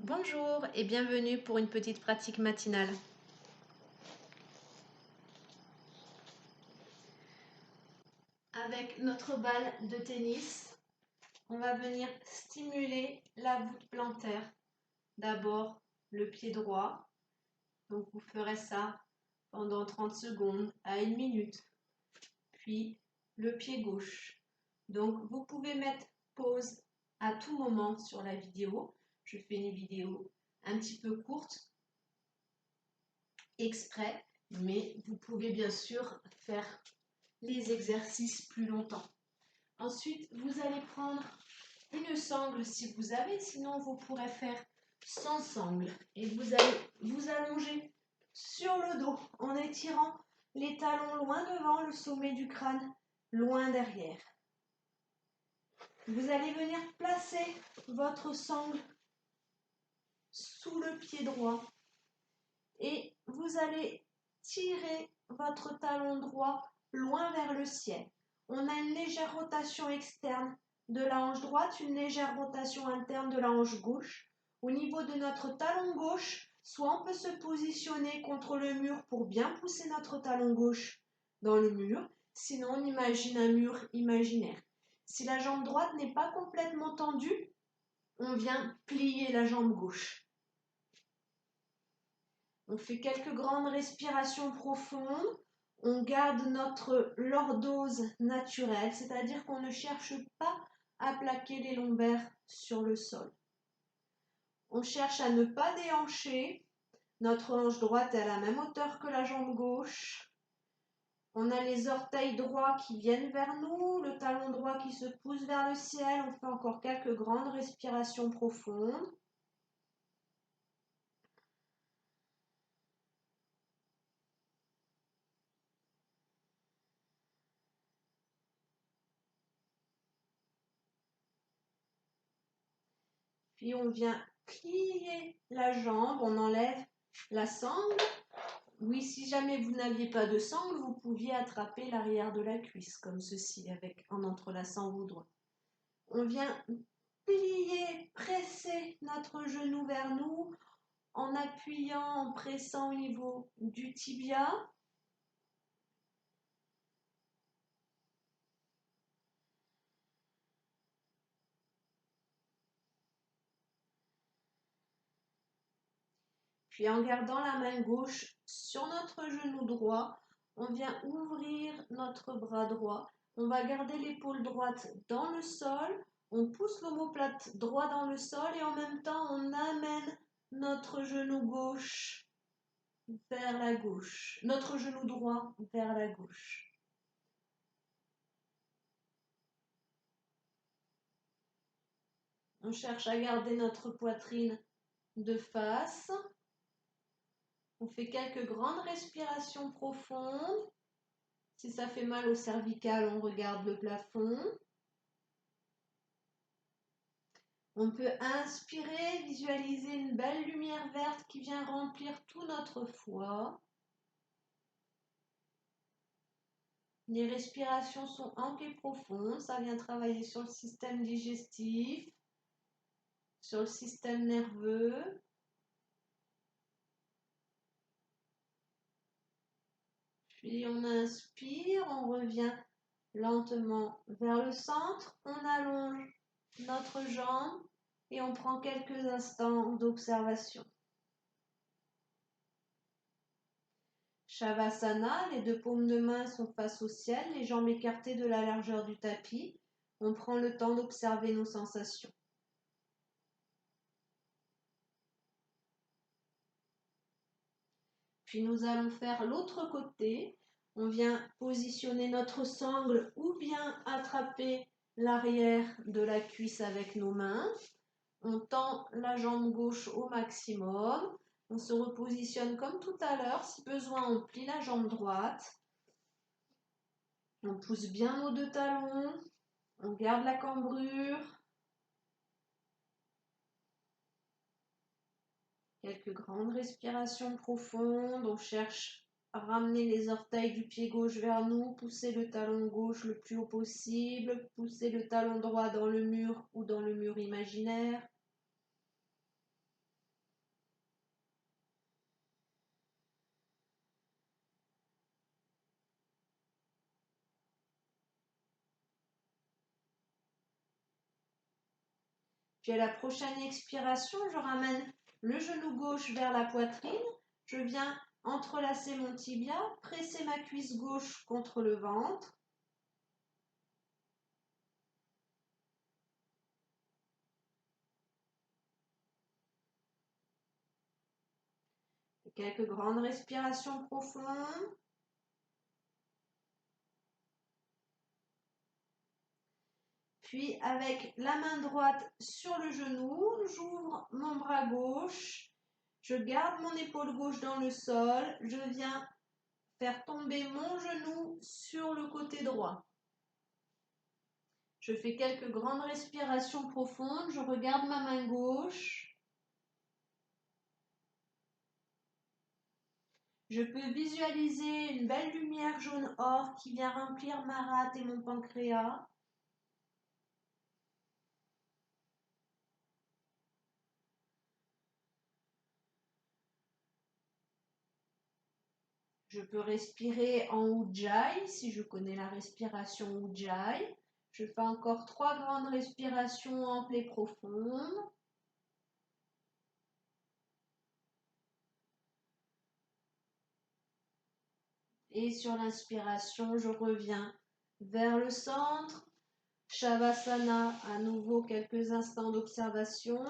Bonjour et bienvenue pour une petite pratique matinale. Avec notre balle de tennis, on va venir stimuler la voûte plantaire. D'abord le pied droit, donc vous ferez ça pendant 30 secondes à 1 minute, puis le pied gauche. Donc vous pouvez mettre pause à tout moment sur la vidéo. Je fais une vidéo un petit peu courte exprès, mais vous pouvez bien sûr faire les exercices plus longtemps. Ensuite, vous allez prendre une sangle si vous avez, sinon vous pourrez faire sans sangle. Et vous allez vous allonger sur le dos en étirant les talons loin devant, le sommet du crâne loin derrière. Vous allez venir placer votre sangle sous le pied droit et vous allez tirer votre talon droit loin vers le ciel. On a une légère rotation externe de la hanche droite, une légère rotation interne de la hanche gauche. Au niveau de notre talon gauche, soit on peut se positionner contre le mur pour bien pousser notre talon gauche dans le mur, sinon on imagine un mur imaginaire. Si la jambe droite n'est pas complètement tendue, on vient plier la jambe gauche. On fait quelques grandes respirations profondes. On garde notre lordose naturelle, c'est-à-dire qu'on ne cherche pas à plaquer les lombaires sur le sol. On cherche à ne pas déhancher. Notre hanche droite est à la même hauteur que la jambe gauche. On a les orteils droits qui viennent vers nous, le talon droit qui se pousse vers le ciel. On fait encore quelques grandes respirations profondes. Puis on vient plier la jambe, on enlève la sangle. Oui, si jamais vous n'aviez pas de sangle, vous pouviez attraper l'arrière de la cuisse, comme ceci, en entrelaçant vos doigts. On vient plier, presser notre genou vers nous, en appuyant, en pressant au niveau du tibia. Puis en gardant la main gauche sur notre genou droit, on vient ouvrir notre bras droit. On va garder l'épaule droite dans le sol. On pousse l'omoplate droit dans le sol et en même temps, on amène notre genou gauche vers la gauche. Notre genou droit vers la gauche. On cherche à garder notre poitrine de face. On fait quelques grandes respirations profondes. Si ça fait mal au cervical, on regarde le plafond. On peut inspirer, visualiser une belle lumière verte qui vient remplir tout notre foie. Les respirations sont amples et profondes. Ça vient travailler sur le système digestif, sur le système nerveux. Puis on inspire, on revient lentement vers le centre. On allonge notre jambe et on prend quelques instants d'observation. Shavasana, les deux paumes de main sont face au ciel, les jambes écartées de la largeur du tapis. On prend le temps d'observer nos sensations. Puis nous allons faire l'autre côté. On vient positionner notre sangle ou bien attraper l'arrière de la cuisse avec nos mains. On tend la jambe gauche au maximum. On se repositionne comme tout à l'heure. Si besoin, on plie la jambe droite. On pousse bien nos deux talons. On garde la cambrure. Quelques grandes respirations profondes. On cherche à ramener les orteils du pied gauche vers nous. Pousser le talon gauche le plus haut possible. Pousser le talon droit dans le mur ou dans le mur imaginaire. Puis à la prochaine expiration, je ramène le genou gauche vers la poitrine. Je viens entrelacer mon tibia, presser ma cuisse gauche contre le ventre. Quelques grandes respirations profondes. Puis avec la main droite sur le genou, j'ouvre mon bras gauche. Je garde mon épaule gauche dans le sol. Je viens faire tomber mon genou sur le côté droit. Je fais quelques grandes respirations profondes. Je regarde ma main gauche. Je peux visualiser une belle lumière jaune or qui vient remplir ma rate et mon pancréas. Je peux respirer en Ujjayi si je connais la respiration Ujjayi. Je fais encore 3 grandes respirations amples et profondes. Et sur l'inspiration, je reviens vers le centre. Shavasana, à nouveau quelques instants d'observation.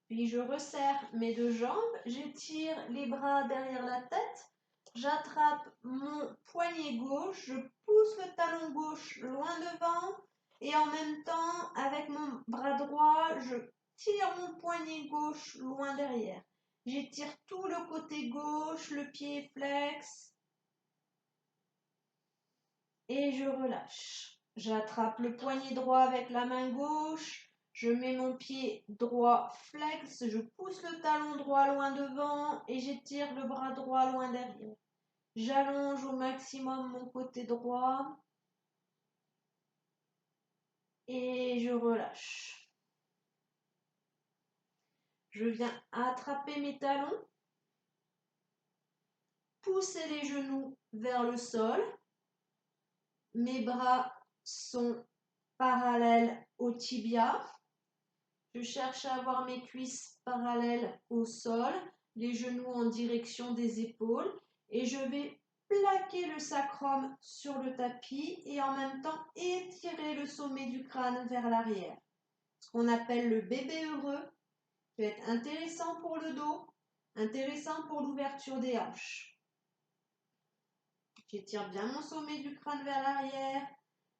Puis je resserre mes 2 jambes, j'étire les bras derrière la tête, j'attrape mon poignet gauche, je pousse le talon gauche loin devant et en même temps, avec mon bras droit, je tire mon poignet gauche loin derrière. J'étire tout le côté gauche, le pied flex et je relâche. J'attrape le poignet droit avec la main gauche. Je mets mon pied droit flex, je pousse le talon droit loin devant et j'étire le bras droit loin derrière. J'allonge au maximum mon côté droit et je relâche. Je viens attraper mes talons, pousser les genoux vers le sol. Mes bras sont parallèles au tibia. Je cherche à avoir mes cuisses parallèles au sol, les genoux en direction des épaules et je vais plaquer le sacrum sur le tapis et en même temps étirer le sommet du crâne vers l'arrière. Ce qu'on appelle le bébé heureux peut être intéressant pour le dos, intéressant pour l'ouverture des hanches. J'étire bien mon sommet du crâne vers l'arrière,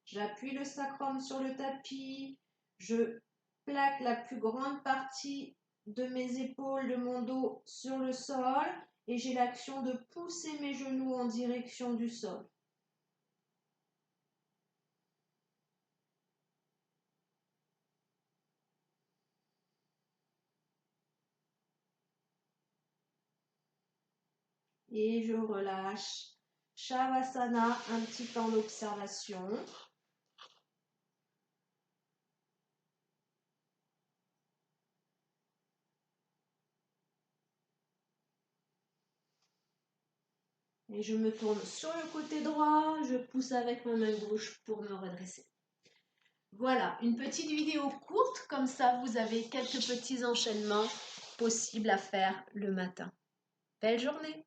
j'appuie le sacrum sur le tapis, je plaque la plus grande partie de mes épaules, de mon dos sur le sol et j'ai l'action de pousser mes genoux en direction du sol. Et je relâche. Shavasana, un petit temps d'observation. Et je me tourne sur le côté droit, je pousse avec ma main gauche pour me redresser. Voilà, une petite vidéo courte, comme ça vous avez quelques petits enchaînements possibles à faire le matin. Belle journée!